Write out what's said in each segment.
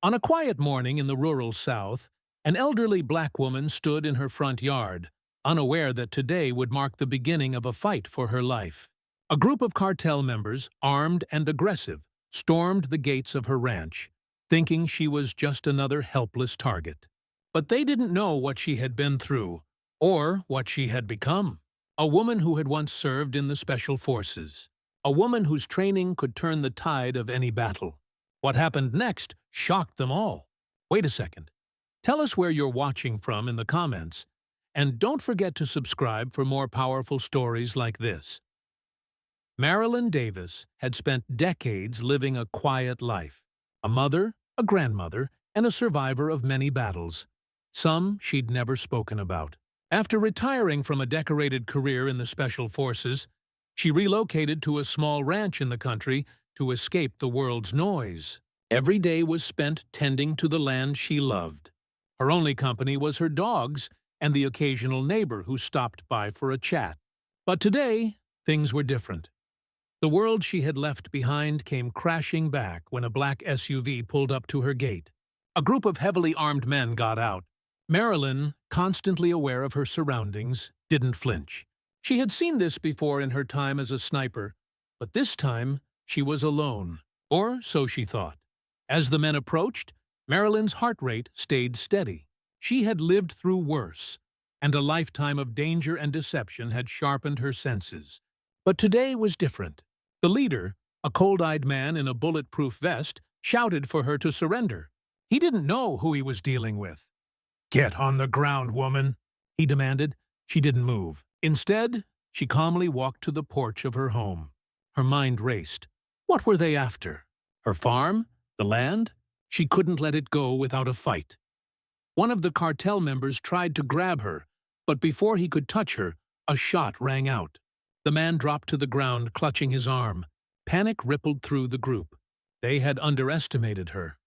On a quiet morning in the rural South, an elderly black woman stood in her front yard, unaware that today would mark the beginning of a fight for her life. A group of cartel members, armed and aggressive, stormed the gates of her ranch, thinking she was just another helpless target. But they didn't know what she had been through, or what she had become. A woman who had once served in the special forces. A woman whose training could turn the tide of any battle. What happened next shocked them all. Wait a second. Tell us where you're watching from in the comments, and don't forget to subscribe for more powerful stories like this. Marilyn Davis had spent decades living a quiet life. A mother, a grandmother, and a survivor of many battles. Some she'd never spoken about. After retiring from a decorated career in the Special Forces, she relocated to a small ranch in the country to escape the world's noise. Every day was spent tending to the land she loved. Her only company was her dogs and the occasional neighbor who stopped by for a chat. But today, things were different. The world she had left behind came crashing back when a black SUV pulled up to her gate. A group of heavily armed men got out. Marilyn, constantly aware of her surroundings, didn't flinch. She had seen this before in her time as a sniper, but this time she was alone, or so she thought. As the men approached, Marilyn's heart rate stayed steady. She had lived through worse, and a lifetime of danger and deception had sharpened her senses. But today was different. The leader, a cold-eyed man in a bulletproof vest, shouted for her to surrender. He didn't know who he was dealing with. "Get on the ground, woman," he demanded. She didn't move. Instead, she calmly walked to the porch of her home. Her mind raced. What were they after? Her farm? The land? She couldn't let it go without a fight. One of the cartel members tried to grab her, but before he could touch her, a shot rang out. The man dropped to the ground, clutching his arm. Panic rippled through the group. They had underestimated her.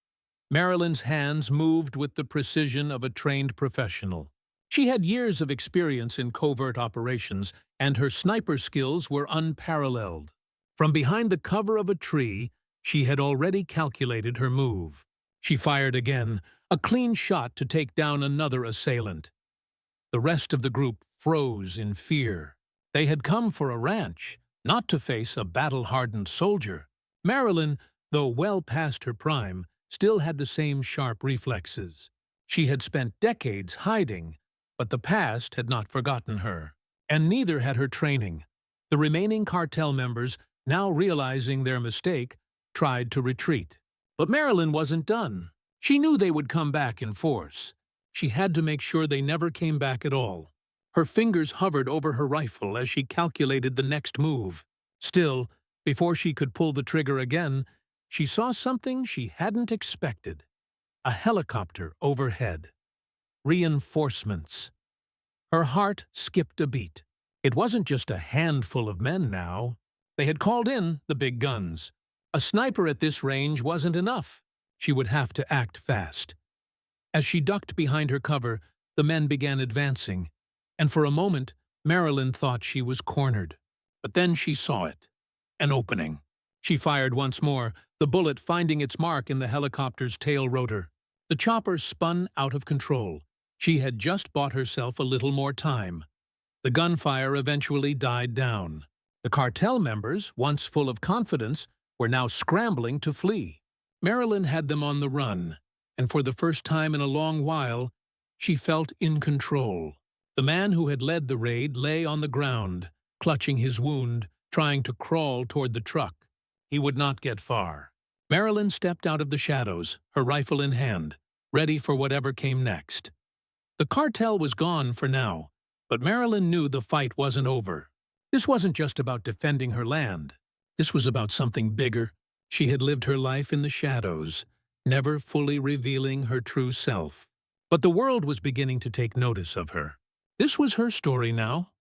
Marilyn's hands moved with the precision of a trained professional. She had years of experience in covert operations, and her sniper skills were unparalleled. From behind the cover of a tree, she had already calculated her move. She fired again, a clean shot to take down another assailant. The rest of the group froze in fear. They had come for a ranch, not to face a battle-hardened soldier. Marilyn, though well past her prime, still had the same sharp reflexes. She had spent decades hiding, but the past had not forgotten her. And neither had her training. The remaining cartel members, now realizing their mistake, tried to retreat. But Marilyn wasn't done. She knew they would come back in force. She had to make sure they never came back at all. Her fingers hovered over her rifle as she calculated the next move. Still, before she could pull the trigger again, she saw something she hadn't expected. A helicopter overhead. Reinforcements. Her heart skipped a beat. It wasn't just a handful of men now. They had called in the big guns. A sniper at this range wasn't enough. She would have to act fast. As she ducked behind her cover, the men began advancing, and for a moment, Marilyn thought she was cornered. But then she saw it. An opening. She fired once more, the bullet finding its mark in the helicopter's tail rotor. The chopper spun out of control. She had just bought herself a little more time. The gunfire eventually died down. The cartel members, once full of confidence, were now scrambling to flee. Marilyn had them on the run, and for the first time in a long while, she felt in control. The man who had led the raid lay on the ground, clutching his wound, trying to crawl toward the truck. He would not get far. Marilyn stepped out of the shadows, her rifle in hand, ready for whatever came next. The cartel was gone for now, but Marilyn knew the fight wasn't over. This wasn't just about defending her land. This was about something bigger. She had lived her life in the shadows, never fully revealing her true self. But the world was beginning to take notice of her. This was her story now.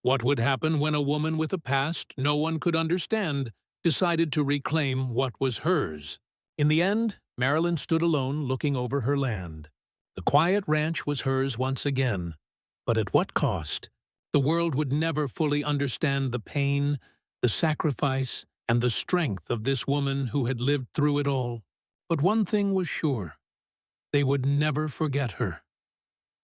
What would happen when a woman with a past no one could understand decided to reclaim what was hers? In the end, Marilyn stood alone looking over her land. The quiet ranch was hers once again. But at what cost? The world would never fully understand the pain, the sacrifice, and the strength of this woman who had lived through it all. But one thing was sure, they would never forget her.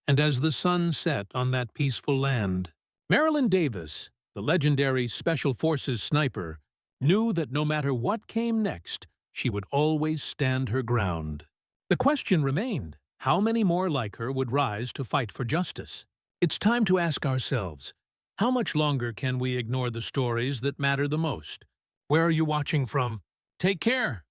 And as the sun set on that peaceful land, Marilyn Davis, the legendary Special Forces sniper, knew that no matter what came next, she would always stand her ground. The question remained, how many more like her would rise to fight for justice? It's time to ask ourselves, how much longer can we ignore the stories that matter the most? Where are you watching from? Take care!